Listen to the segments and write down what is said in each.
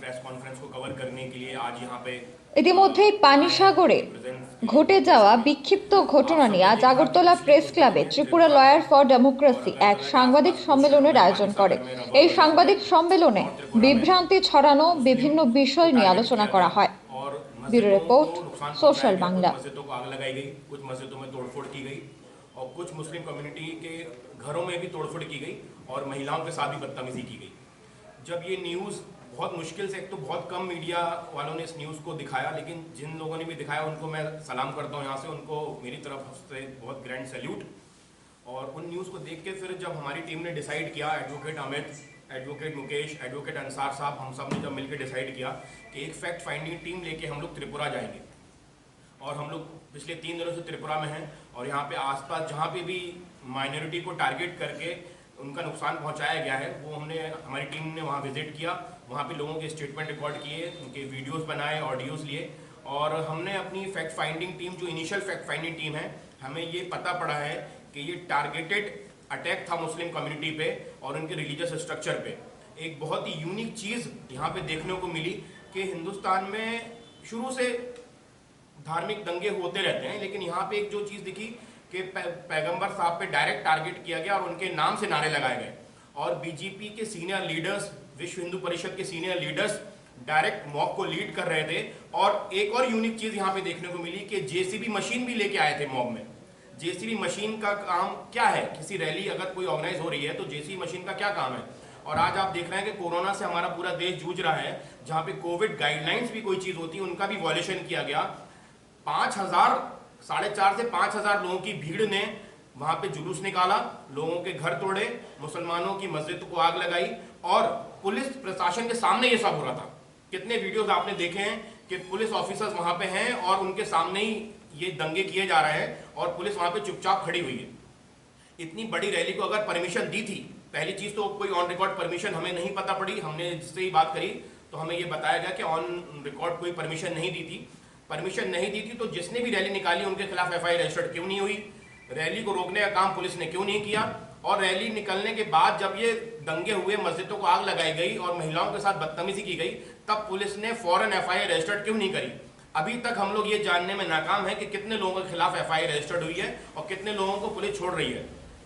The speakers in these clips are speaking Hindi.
प्रेस कॉन्फ्रेंस को कवर करने के लिए आज यहाँ पे ইতিমধ্যেই পানিসাগরে ঘটে যাওয়া বিক্ষিপ্ত ঘটনা নিয়ে আজ আগরতলা প্রেস ক্লাবে ত্রিপুরা লয়ার ফর ডেমোক্রেসি এক সাংবাদিক সম্মেলনের আয়োজন করে। এই সাংবাদিক সম্মেলনে বিভ্রান্তি ছড়ানো বিভিন্ন বিষয় নিয়ে আলোচনা করা হয়। और ब्यूरो मस्जिदों रिपोर्ट, को नुकसान सोशल पहुंचाया गया, बांग्ला। कुछ मस्जिदों को आग लगाई गई, कुछ मस्जिदों में तोड़फोड़ की गई और कुछ मुस्लिम कम्युनिटी के घरों में भी तोड़फोड़ की गई और महिलाओं के साथ भी बदतमीजी की गई। जब ये न्यूज़ बहुत मुश्किल से, एक तो बहुत कम मीडिया वालों ने इस न्यूज़ को दिखाया, लेकिन जिन लोगों ने भी दिखाया उनको मैं सलाम करता हूँ यहाँ से, उनको मेरी तरफ से बहुत ग्रैंड सैल्यूट। और उन न्यूज़ को देख के फिर जब हमारी टीम ने डिसाइड किया, advocate Amit, advocate Mukesh, advocate Ansar साहब, हम सब ने जब मिलकर डिसाइड किया कि एक फैक्ट फाइंडिंग टीम लेके हम लोग त्रिपुरा जाएंगे। और हम लोग पिछले 3 दिनों से त्रिपुरा में हैं और यहाँ पे आसपास जहाँ पे भी माइनॉरिटी को टारगेट करके उनका नुकसान पहुँचाया गया है, वो हमारी टीम ने वहाँ विजिट किया, वहाँ पे लोगों के स्टेटमेंट रिकॉर्ड किए, उनके वीडियोस बनाए, ऑडियोज़ लिए। और हमने अपनी फैक्ट फाइंडिंग टीम, जो इनिशियल फैक्ट फाइंडिंग टीम है, हमें ये पता पड़ा है कि ये टारगेटेड अटैक था मुस्लिम कम्युनिटी पे और उनके रिलीजियस स्ट्रक्चर पे। एक बहुत ही यूनिक चीज़ यहाँ पे देखने को मिली कि हिंदुस्तान में शुरू से धार्मिक दंगे होते रहते हैं, लेकिन यहाँ पे एक जो चीज़ दिखी कि पैगंबर साहब पे डायरेक्ट टारगेट किया गया और उनके नाम से नारे लगाए गए। और बीजेपी के सीनियर लीडर्स, विश्व हिंदू परिषद के सीनियर लीडर्स डायरेक्ट मॉब को लीड कर रहे थे। और एक और यूनिक चीज़ यहाँ पे देखने को मिली कि जेसीबी मशीन भी लेके आए थे मॉब में। जेसीबी मशीन का काम क्या है? किसी रैली अगर कोई ऑर्गेनाइज हो रही है तो जेसीबी मशीन का क्या काम है? और आज आप देख रहे हैं कि कोरोना से हमारा पूरा देश जूझ रहा है, जहाँ पे कोविड गाइडलाइंस भी कोई चीज़ होती है उनका भी वॉयलेशन किया गया। 4,500 से 5,000 लोगों की भीड़ ने वहाँ पे जुलूस निकाला, लोगों के घर तोड़े, मुसलमानों की मस्जिद को आग लगाई और पुलिस प्रशासन के सामने ये सब हो रहा था। कितने वीडियोस आपने देखे हैं कि पुलिस ऑफिसर्स वहाँ पे हैं और उनके सामने ही ये दंगे किए जा रहे हैं और पुलिस वहाँ पे चुपचाप खड़ी हुई है। इतनी बड़ी रैली को अगर परमिशन दी थी, पहली चीज़ तो कोई ऑन रिकॉर्ड परमिशन हमें नहीं पता पड़ी, हमने जिससे ही बात करी तो हमें ये बताया गया कि ऑन रिकॉर्ड कोई परमिशन नहीं दी थी। परमिशन नहीं दी थी तो जिसने भी रैली निकाली उनके खिलाफ एफआईआर रजिस्टर्ड क्यों नहीं हुई? रैली को रोकने का काम पुलिस ने क्यों नहीं किया? और रैली निकलने के बाद जब ये दंगे हुए, मस्जिदों को आग लगाई गई और महिलाओं के साथ बदतमीजी की गई, तब पुलिस ने फौरन एफआईआर रजिस्टर्ड क्यों नहीं करी? अभी तक हम लोग ये जानने में नाकाम है कि कितने लोगों के खिलाफ एफआईआर रजिस्टर्ड हुई है और कितने लोगों को पुलिस छोड़ रही है।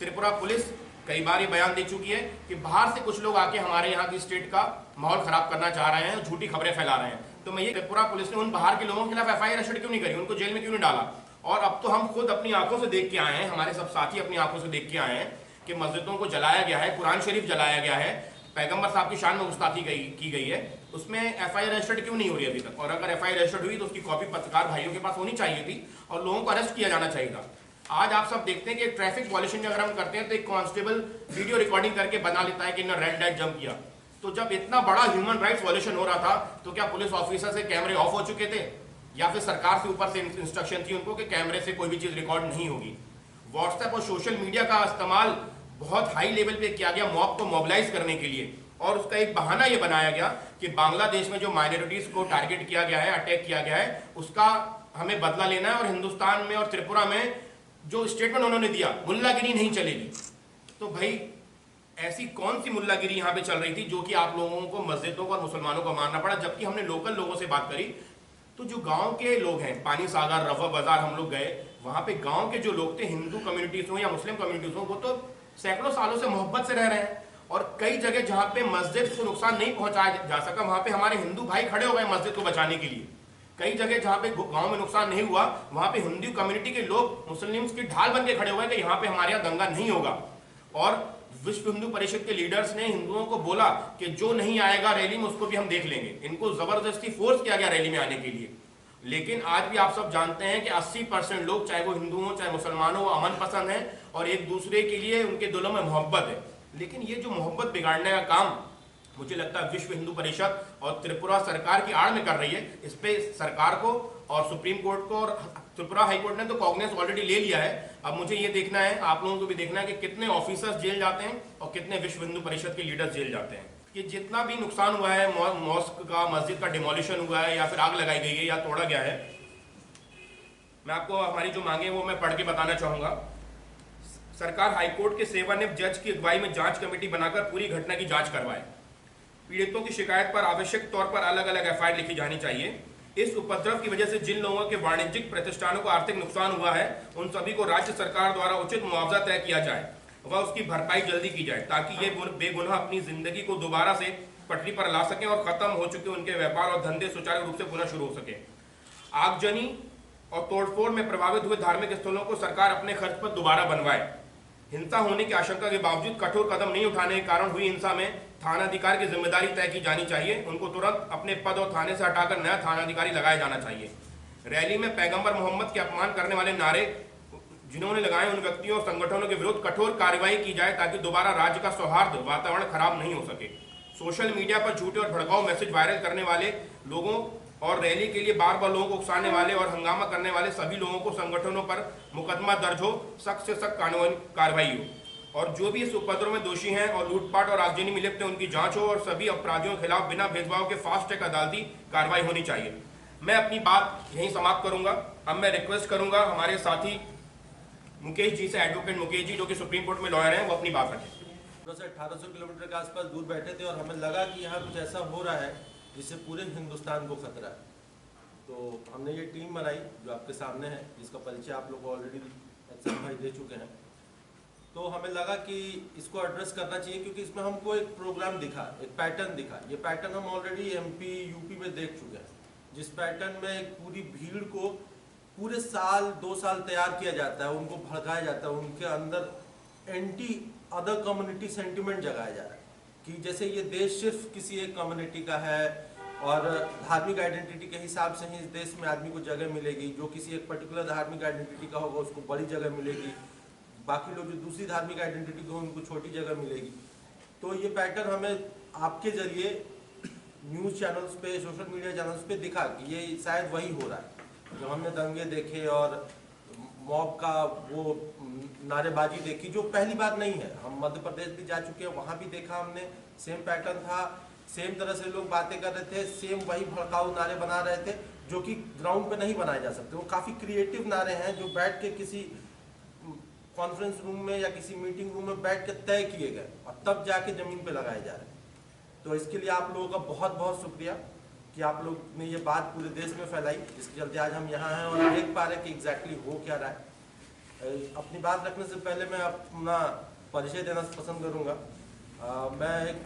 त्रिपुरा पुलिस कई बार ये बयान दे चुकी है कि बाहर से कुछ लोग आके हमारे यहाँ की स्टेट का माहौल खराब करना चाह रहे हैं, झूठी खबरें फैला रहे हैं। तो मैं ये, त्रिपुरा पुलिस ने उन बाहर के लोगों के खिलाफ एफआईआर रजिस्टर्ड क्यों नहीं करी? उनको जेल में क्यों नहीं डाला? और अब तो हम खुद अपनी आंखों से देख के आए हैं, हमारे सब साथी अपनी आंखों से देख के आए हैं कि मस्जिदों को जलाया गया है, कुरान शरीफ जलाया गया है, पैगंबर साहब की शान में गुस्ताखी की गई है। उसमें एफआईआर रजिस्टर्ड क्यों नहीं हो रही अभी तक? और अगर एफआईआर रजिस्टर्ड हुई तो उसकी कॉपी पत्रकार भाइयों के पास होनी चाहिए थी और लोगों को अरेस्ट किया जाना चाहिए था। आज आप सब देखते हैं कि ट्रैफिक वॉयलेशन अगर हम करते हैं तो एक कांस्टेबल वीडियो रिकॉर्डिंग करके बना लेता है कि ना रेड लाइट जंप किया। तो जब इतना बड़ा ह्यूमन राइट्स वॉयलेशन हो रहा था तो क्या पुलिस ऑफिसर से कैमरे ऑफ हो चुके थे या फिर सरकार से ऊपर से इंस्ट्रक्शन थी उनको कि कैमरे से कोई भी चीज रिकॉर्ड नहीं होगी? व्हाट्सएप और सोशल मीडिया का इस्तेमाल बहुत हाई लेवल पे किया गया मॉब को मोबिलाइज करने के लिए, और उसका एक बहाना ये बनाया गया कि बांग्लादेश में जो माइनॉरिटीज को टारगेट किया गया है, अटैक किया गया है, उसका हमें बदला लेना है। और हिंदुस्तान में और त्रिपुरा में जो स्टेटमेंट उन्होंने दिया, मुल्लागिरी नहीं चलेगी। तो भाई ऐसी कौन सी मुल्लागिरी यहाँ पे चल रही थी जो कि आप लोगों को मस्जिदों को और मुसलमानों को मारना पड़ा? जबकि हमने लोकल लोगों से बात करी तो जो गांव के लोग हैं, पानी सागर, रफा बाजार हम लोग गए, वहां पे गांव के जो लोग थे, हिंदू कम्युनिटीज हो या मुस्लिम कम्युनिटीज हो, वो तो सैकड़ों सालों से मोहब्बत से रह रहे हैं। और कई जगह जहाँ पे मस्जिद को नुकसान नहीं पहुंचाया जा सका, वहां पे हमारे हिंदू भाई खड़े हो गए मस्जिद को बचाने के लिए। कई जगह जहाँ पे गांव में नुकसान नहीं हुआ, वहां पे हिंदू कम्युनिटी के लोग मुस्लिम्स की ढाल बन के खड़े हुए कि यहाँ पे हमारे यहाँ दंगा नहीं होगा। और विश्व हिंदू परिषद के लीडर्स ने हिंदुओं को बोला कि जो नहीं आएगा रैली में उसको भी हम देख लेंगे। इनको जबरदस्ती फोर्स किया गया रैली में आने के लिए। लेकिन आज भी आप सब जानते हैं कि 80% लोग, चाहे वो हिंदू हो चाहे मुसलमान हो, अमन पसंद हैं और एक दूसरे के लिए उनके दिलों में मोहब्बत है। लेकिन ये जो मोहब्बत बिगाड़ने का काम मुझे लगता है विश्व हिंदू परिषद और त्रिपुरा सरकार की आड़ में कर रही है। इस पे सरकार को और सुप्रीम कोर्ट को और त्रिपुरा हाईकोर्ट ने तो कॉग्निजेंस ऑलरेडी ले लिया है। अब मुझे ये देखना है, आप लोगों को भी देखना है कि कितने ऑफिसर्स जेल जाते हैं और कितने विश्व हिंदू परिषद के लीडर्स जेल जाते हैं। कि जितना भी नुकसान हुआ है, मॉस्क का, मस्जिद का डिमोलिशन हुआ है या फिर आग लगाई गई है या तोड़ा गया है, मैं आपको हमारी जो मांगे वो मैं पढ़ के बताना चाहूंगा। सरकार हाईकोर्ट के सेवानिवृत्त जज की अगुवाई में जांच कमेटी बनाकर पूरी घटना की जांच करवाए। पीड़ितों की शिकायत पर आवश्यक तौर पर अलग अलग एफआईआर लिखी जानी चाहिए। इस उपद्रव की वजह से जिन लोगों के वाणिज्यिक प्रतिष्ठानों को आर्थिक नुकसान हुआ है, उन सभी को राज्य सरकार द्वारा उचित मुआवजा तय किया जाए व उसकी भरपाई जल्दी की जाए, ताकि ये बेगुनाह अपनी जिंदगी को दोबारा से पटरी पर ला सकें और खत्म हो चुके उनके व्यापार और धंधे सुचारू रूप से पुनः शुरू हो सके। आगजनी और तोड़फोड़ में प्रभावित हुए धार्मिक स्थलों को सरकार अपने खर्च पर दोबारा बनवाए। हिंसा होने की आशंका के बावजूद कठोर कदम नहीं उठाने के कारण हुई हिंसा में थानाधिकारी की जिम्मेदारी तय की जानी चाहिए। उनको तुरंत अपने पद और थाने से हटाकर नया थानाधिकारी लगाया जाना चाहिए। रैली में पैगंबर मोहम्मद के अपमान करने वाले नारे जिन्होंने लगाए, उन व्यक्तियों और संगठनों के विरुद्ध कठोर कार्रवाई की जाए, ताकि दोबारा राज्य का सौहार्द वातावरण खराब नहीं हो सके। सोशल मीडिया पर झूठे और भड़काऊ मैसेज वायरल करने वाले लोगों और रैली के लिए बार बार लोगों को उकसाने वाले और हंगामा करने वाले सभी लोगों को संगठनों पर मुकदमा दर्ज हो, सख्त से सख्त कानूनी कार्रवाई हो और जो भी इस उपद्रव में दोषी हैं और लूटपाट और आगजनी में लिप्त हैं, उनकी जांच हो और सभी अपराधियों के खिलाफ बिना भेदभाव के फास्ट ट्रैक अदालती कार्रवाई होनी चाहिए। मैं अपनी बात यहीं समाप्त करूंगा। अब मैं रिक्वेस्ट करूंगा हमारे साथी मुकेश जी से, एडवोकेट मुकेश जी जो कि सुप्रीम कोर्ट में लॉयर हैं, वो अपनी बात रखें। 1800 किलोमीटर के आसपास दूर बैठे थे और हमें लगा कि यहाँ कुछ ऐसा हो रहा है जिससे पूरे हिंदुस्तान को खतरा है। तो हमने ये टीम बनाई जो आपके सामने है, जिसका परिचय आप लोग ऑलरेडी एक्शन भाई दे चुके हैं। तो हमें लगा कि इसको एड्रेस करना चाहिए, क्योंकि इसमें हमको एक प्रोग्राम दिखा, एक पैटर्न दिखा। ये पैटर्न हम ऑलरेडी MP UP में देख चुके हैं, जिस पैटर्न में एक पूरी भीड़ को पूरे साल 2 साल तैयार किया जाता है, उनको भड़काया जाता है, उनके अंदर एंटी अदर कम्युनिटी सेंटिमेंट जगाया जा रहा है कि जैसे ये देश सिर्फ किसी एक कम्युनिटी का है और धार्मिक आइडेंटिटी के हिसाब से ही इस देश में आदमी को जगह मिलेगी। जो किसी एक पर्टिकुलर धार्मिक आइडेंटिटी का होगा उसको बड़ी जगह मिलेगी, बाकी लोग जो दूसरी धार्मिक आइडेंटिटी को उनको छोटी जगह मिलेगी। तो ये पैटर्न हमें आपके जरिए न्यूज़ चैनल्स पे, सोशल मीडिया चैनल्स पे दिखा कि ये शायद वही हो रहा है। जब हमने दंगे देखे और मॉब का वो नारेबाजी देखी, जो पहली बार नहीं है, हम मध्य प्रदेश भी जा चुके हैं, वहाँ भी देखा हमने, सेम पैटर्न था, सेम तरह से लोग बातें कर रहे थे, सेम वही भड़काऊ नारे बना रहे थे जो कि ग्राउंड पे नहीं बनाए जा सकते। वो काफ़ी क्रिएटिव नारे हैं जो बैठ के किसी कॉन्फ्रेंस रूम में या किसी मीटिंग रूम में बैठ के तय किए गए और तब जाके ज़मीन पे लगाए जा रहे हैं। तो इसके लिए आप लोगों का बहुत बहुत शुक्रिया कि आप लोग ने ये बात पूरे देश में फैलाई, जिसके चलते आज हम यहाँ हैं और देख पा रहे हैं कि एग्जैक्टली हो क्या रहा है। अपनी बात रखने से पहले मैं अपना परिचय देना पसंद करूँगा। मैं एक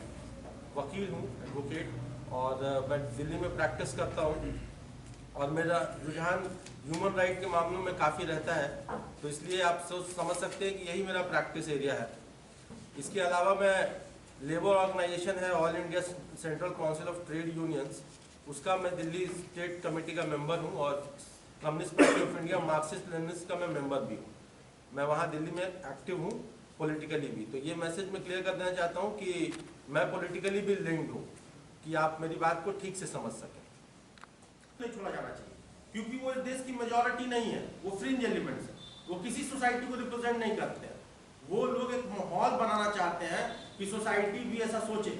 वकील हूँ, एडवोकेट, और मैं दिल्ली में प्रैक्टिस करता हूँ और मेरा रुझान ह्यूमन राइट के मामलों में काफ़ी रहता है, तो इसलिए आप समझ सकते हैं कि यही मेरा प्रैक्टिस एरिया है। इसके अलावा मैं लेबर ऑर्गेनाइजेशन है all India central council of trade unions, उसका मैं दिल्ली स्टेट कमेटी का मेंबर हूँ और communist party of India Marxist Leninist का मैं मेंबर भी हूँ। मैं वहाँ दिल्ली में एक्टिव हूँ, पॉलिटिकली भी। तो ये मैसेज मैं क्लियर कर देना चाहता हूँ कि मैं पॉलिटिकली भी लिंक्ड हूँ, कि आप मेरी बात को ठीक से समझ सकें। नहीं छोड़ा जाना चाहिए, क्योंकि वो इस देश की मेजॉरिटी नहीं है, वो फ्रिंज एलिमेंट्स है, वो किसी सोसाइटी को रिप्रेजेंट नहीं करते हैं। वो लोग एक माहौल बनाना चाहते हैं कि सोसाइटी भी ऐसा सोचे,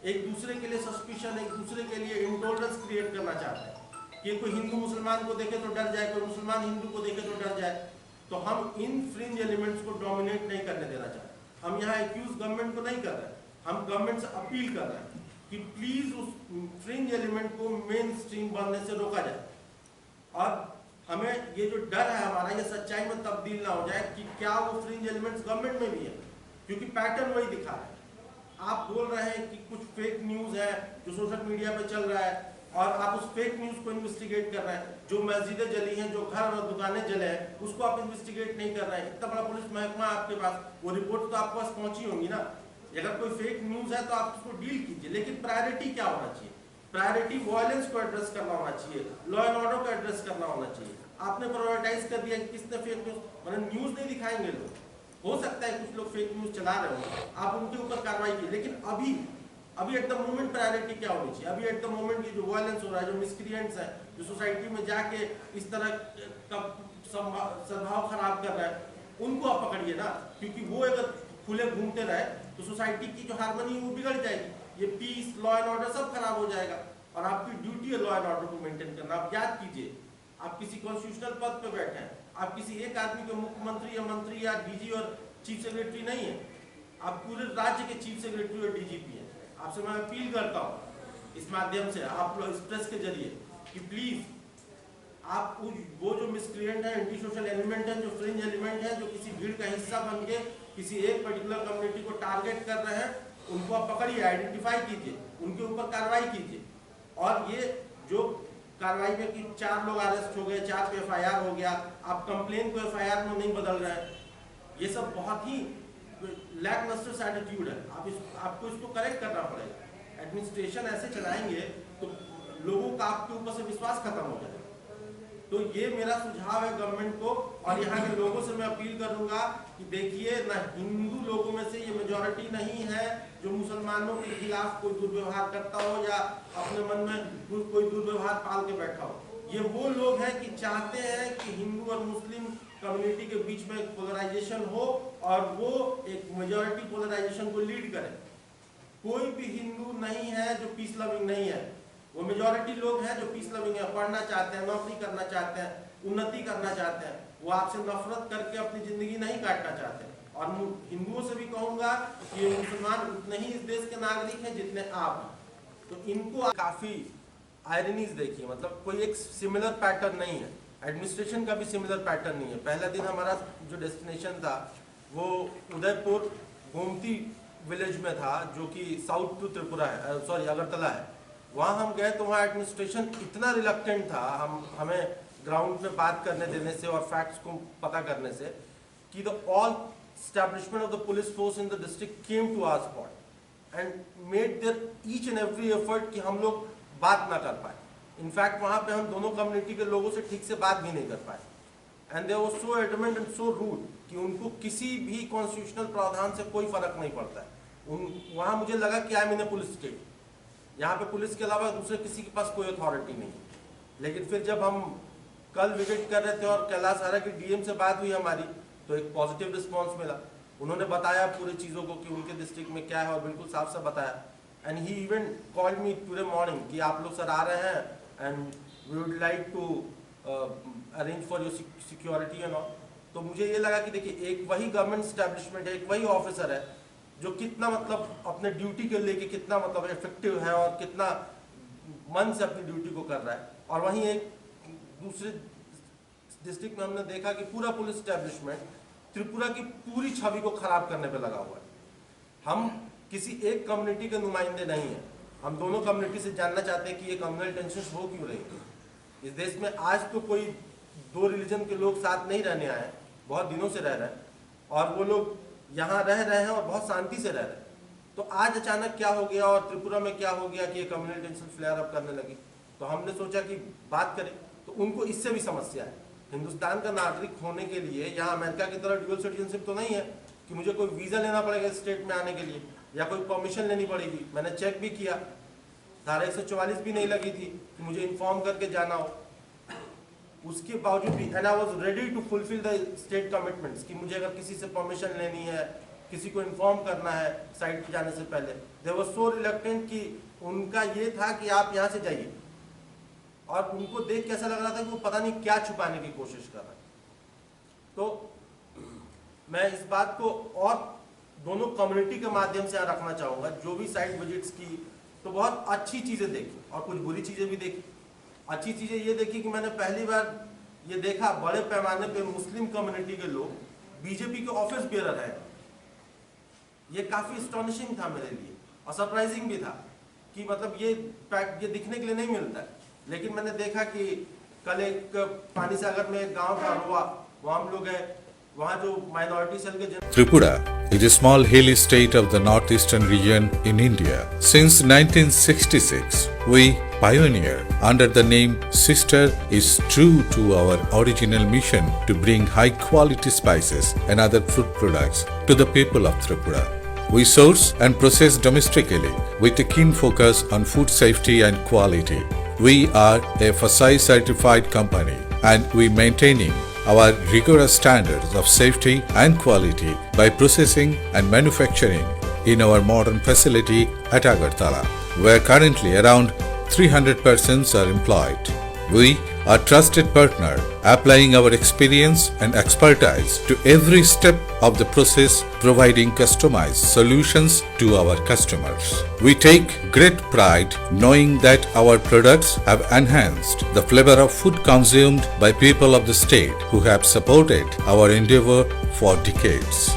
एक दूसरे के लिए सस्पिशन, एक दूसरे के लिए इंटॉलरेंस क्रिएट करना चाहते हैं कि कोई हिंदू मुसलमान को देखे तो डर जाए, कोई मुसलमान हिंदू को देखे तो डर जाए। तो हम इन फ्रिंज एलिमेंट्स को डोमिनेट नहीं करने देना चाहते। हम यहाँ एक्यूज गवर्नमेंट को नहीं कर रहे हैं, हम गवर्नमेंट से अपील कर रहे हैं कि प्लीज उस फ्रिंज एलिमेंट को मेन स्ट्रीम बनने से रोका जाए और हमें ये जो डर है हमारा, ये सच्चाई में तब्दील ना हो जाए कि क्या वो फ्रिंज एलिमेंट्स गवर्नमेंट में भी है, क्योंकि पैटर्न वही दिखा रहा है। आप बोल रहे हैं कि कुछ फेक न्यूज़ है जो सोशल मीडिया पे चल रहा है और आप उस फेक न्यूज़ को इन्वेस्टिगेट कर रहे हैं। जो मस्जिदें जली हैं, जो घर और दुकानें जले हैं, उसको आप इन्वेस्टिगेट नहीं कर रहे हैं। इतना बड़ा पुलिस महकमा आपके पास, वो रिपोर्ट तो आपके पास पहुंची होंगी ना। अगर कोई फेक न्यूज़ है तो आप उसको डील कीजिए, लेकिन प्रायोरिटी क्या होना चाहिए? प्रायोरिटी वायलेंस को एड्रेस करना होना चाहिए, लॉ एंड ऑर्डर को एड्रेस करना होना चाहिए। आपने प्रायोरिटाइज कर दिया कि किसने फेक न्यूज़, मतलब न्यूज़ नहीं दिखाएंगे लोग, हो सकता है कुछ लोग फेक न्यूज़ चला रहे हो, आप उनके ऊपर कार्रवाई कीजिए। लेकिन अभी एट द मोमेंट प्रायोरिटी क्या होनी चाहिए? अभी एट द मोमेंट ये जो वायलेंस हो रहा है, जो मिसक्रिएंट्स है, जो सोसाइटी में जाके इस तरह का सद्भाव खराब कर रहा है, उनको आप पकड़िए ना, क्योंकि वो अगर खुले घूमते रहे तो सोसाइटी की जो हार्मनी वो बिगड़ जाएगी, ये पीस, लॉ एंड ऑर्डर सब खराब हो जाएगा। और आपकी ड्यूटी है लॉ एंड ऑर्डर को मेंटेन करना। आप याद कीजिए, आप किसी कॉन्स्टिट्यूशनल पद पे बैठे हैं, आप किसी एक आदमी के मुख्यमंत्री या मंत्री या डीजी और चीफ सेक्रेटरी नहीं है, आप पूरे राज्य के चीफ सेक्रेटरी और डीजीपी हैं। आपसे मैं अपील करता हूँ इस माध्यम से, आप लोग इस प्रेस के जरिए, कि प्लीज आप वो जो मिसक्रिएंट है, एंटी सोशल एलिमेंट है, जो फ्रिंज एलिमेंट है, जो किसी भीड़ का हिस्सा बन के किसी एक पर्टिकुलर कम्युनिटी को टारगेट कर रहे हैं, उनको आप पकड़िए, आइडेंटिफाई कीजिए, उनके ऊपर कार्रवाई कीजिए। और ये जो कार्रवाई में कि 4 लोग अरेस्ट हो गए, 4 पे FIR हो गया, आप कंप्लेन को FIR में नहीं बदल रहे हैं, ये सब बहुत ही लैकलस्टर एटीट्यूड है। आपको इसको करेक्ट करना पड़ेगा। एडमिनिस्ट्रेशन ऐसे चलाएंगे तो लोगों का आपके ऊपर से विश्वास खत्म हो जाएगा। तो ये मेरा सुझाव है गवर्नमेंट को, और यहाँ के लोगों से मैं अपील करूंगा कि देखिए, ना हिंदू लोगों में से ये मेजॉरिटी नहीं है जो मुसलमानों के खिलाफ कोई दुर्व्यवहार करता हो या अपने मन में कोई दुर्व्यवहार पाल के बैठा हो। ये वो लोग हैं कि चाहते हैं कि हिंदू और मुस्लिम कम्युनिटी के बीच में पोलराइजेशन हो और वो एक मेजॉरिटी पोलराइजेशन को लीड करे। कोई भी हिंदू नहीं है जो पीस लविंग नहीं है, वो मेजॉरिटी लोग हैं जो पीस लविंग है, पढ़ना चाहते हैं, नौकरी करना चाहते हैं, उन्नति करना चाहते हैं, वो आपसे नफरत करके अपनी जिंदगी नहीं काटना चाहते। और हिंदुओं से भी कहूंगा कि ये मुसलमान उतने ही इस देश के नागरिक हैं जितने आप हैं। तो इनको काफी आयरनीज देखिए, मतलब कोई एक सिमिलर पैटर्न नहीं है, एडमिनिस्ट्रेशन का भी सिमिलर पैटर्न नहीं है। पहला दिन हमारा जो डेस्टिनेशन था वो उदयपुर गोमती विलेज में था, जो कि साउथ टू त्रिपुरा है, सॉरी अगरतला है। वहाँ हम गए तो वहाँ एडमिनिस्ट्रेशन इतना रिलक्टेंट था हमें ग्राउंड में बात करने देने से और फैक्ट्स को पता करने से, कि the all establishment of the police force in the district came to our spot and made their each and every effort कि हम लोग बात ना कर पाए। इनफैक्ट वहाँ पे हम दोनों कम्युनिटी के लोगों से ठीक से बात भी नहीं कर पाए। And they were so adamant and so rude कि उनको किसी भी कॉन्स्टिट्यूशनल प्रावधान से कोई फर्क नहीं पड़ता है। वहाँ मुझे लगा कि I am in A police state, यहाँ पे पुलिस के अलावा दूसरे किसी के पास कोई अथॉरिटी नहीं है। लेकिन फिर जब हम कल विजिट कर रहे थे और कैलाश आरा की DM से बात हुई हमारी, तो एक पॉजिटिव रिस्पांस मिला। उन्होंने बताया पूरी चीज़ों को कि उनके डिस्ट्रिक्ट में क्या है और बिल्कुल साफ साफ बताया। And he even called me today morning कि आप लोग सर आ रहे हैं and we would like to arrange for your security and all. तो मुझे ये लगा कि देखिए, एक वही गवर्नमेंट स्टैब्लिशमेंट है, एक वही ऑफिसर है जो कितना मतलब अपने ड्यूटी के लेके कितना मतलब इफेक्टिव है और कितना मन से अपनी ड्यूटी को कर रहा है। और वहीं एक दूसरे डिस्ट्रिक्ट में हमने देखा कि पूरा पुलिस स्टैब्लिशमेंट त्रिपुरा की पूरी छवि को खराब करने पे लगा हुआ है। हम किसी एक कम्युनिटी के नुमाइंदे नहीं हैं, हम दोनों कम्युनिटी से जानना चाहते हैं कि ये कम्युनल टेंशन हो क्यों रही है। इस देश में आज तो कोई 2 रिलीजन के लोग साथ नहीं रहने आए, बहुत दिनों से रह रहे हैं और वो लोग यहाँ रह रहे हैं और बहुत शांति से रह रहे हैं। तो आज अचानक क्या हो गया और त्रिपुरा में क्या हो गया कि ये कम्युनल टेंशन फ्लेयर अप करने लगी। तो हमने सोचा कि बात करें, तो उनको इससे भी समस्या है। हिंदुस्तान का नागरिक होने के लिए यहाँ अमेरिका की तरह ड्यूअल सिटीजनशिप तो नहीं है कि मुझे कोई वीज़ा लेना पड़ेगा स्टेट में आने के लिए या कोई परमिशन लेनी पड़ेगी। मैंने चेक भी किया, धारा 144 भी नहीं लगी थी कि मुझे इन्फॉर्म करके जाना हो। उसके बावजूद भी and I was ready to fulfil the state commitments कि मुझे अगर किसी से परमिशन लेनी है, किसी को इन्फॉर्म करना है साइट पे जाने से पहले, दे वर सो रिलक्टेंट कि उनका ये था कि आप यहाँ से जाइए। और उनको देख के ऐसा लग रहा था कि वो पता नहीं क्या छुपाने की कोशिश कर रहे हैं। तो मैं इस बात को और दोनों कम्युनिटी के माध्यम से यहाँ रखना चाहूँगा। जो भी साइट विजिट्स की तो बहुत अच्छी चीज़ें देखी और कुछ बुरी चीज़ें भी देखी। अच्छी चीज़ें ये देखी कि मैंने पहली बार ये देखा बड़े पैमाने पे मुस्लिम कम्युनिटी के लोग बीजेपी के ऑफिस बेरर हैं। ये काफ़ी एस्टॉनिशिंग था मेरे लिए और सरप्राइजिंग भी था कि मतलब ये दिखने के लिए नहीं मिलता है। लेकिन मैंने देखा कि कल एक पानी सागर में एक गांव था रोआ, वहाँ हम लोग गए, वहाँ जो माइनॉरिटी सेल के Tripura is a small hilly state of the northeastern region in India. Since 1966, we pioneer under the name Sister is true to our original mission to bring high quality spices and other food products to the people of Tripura. We source and process domestically with a keen focus on food safety and quality. We are a FSSAI certified company and we maintaining our rigorous standards of safety and quality by processing and manufacturing in our modern facility at Agartala, where currently around 300 persons are employed. We a trusted partner, applying our experience and expertise to every step of the process, providing customized solutions to our customers. We take great pride knowing that our products have enhanced the flavor of food consumed by people of the state who have supported our endeavor for decades.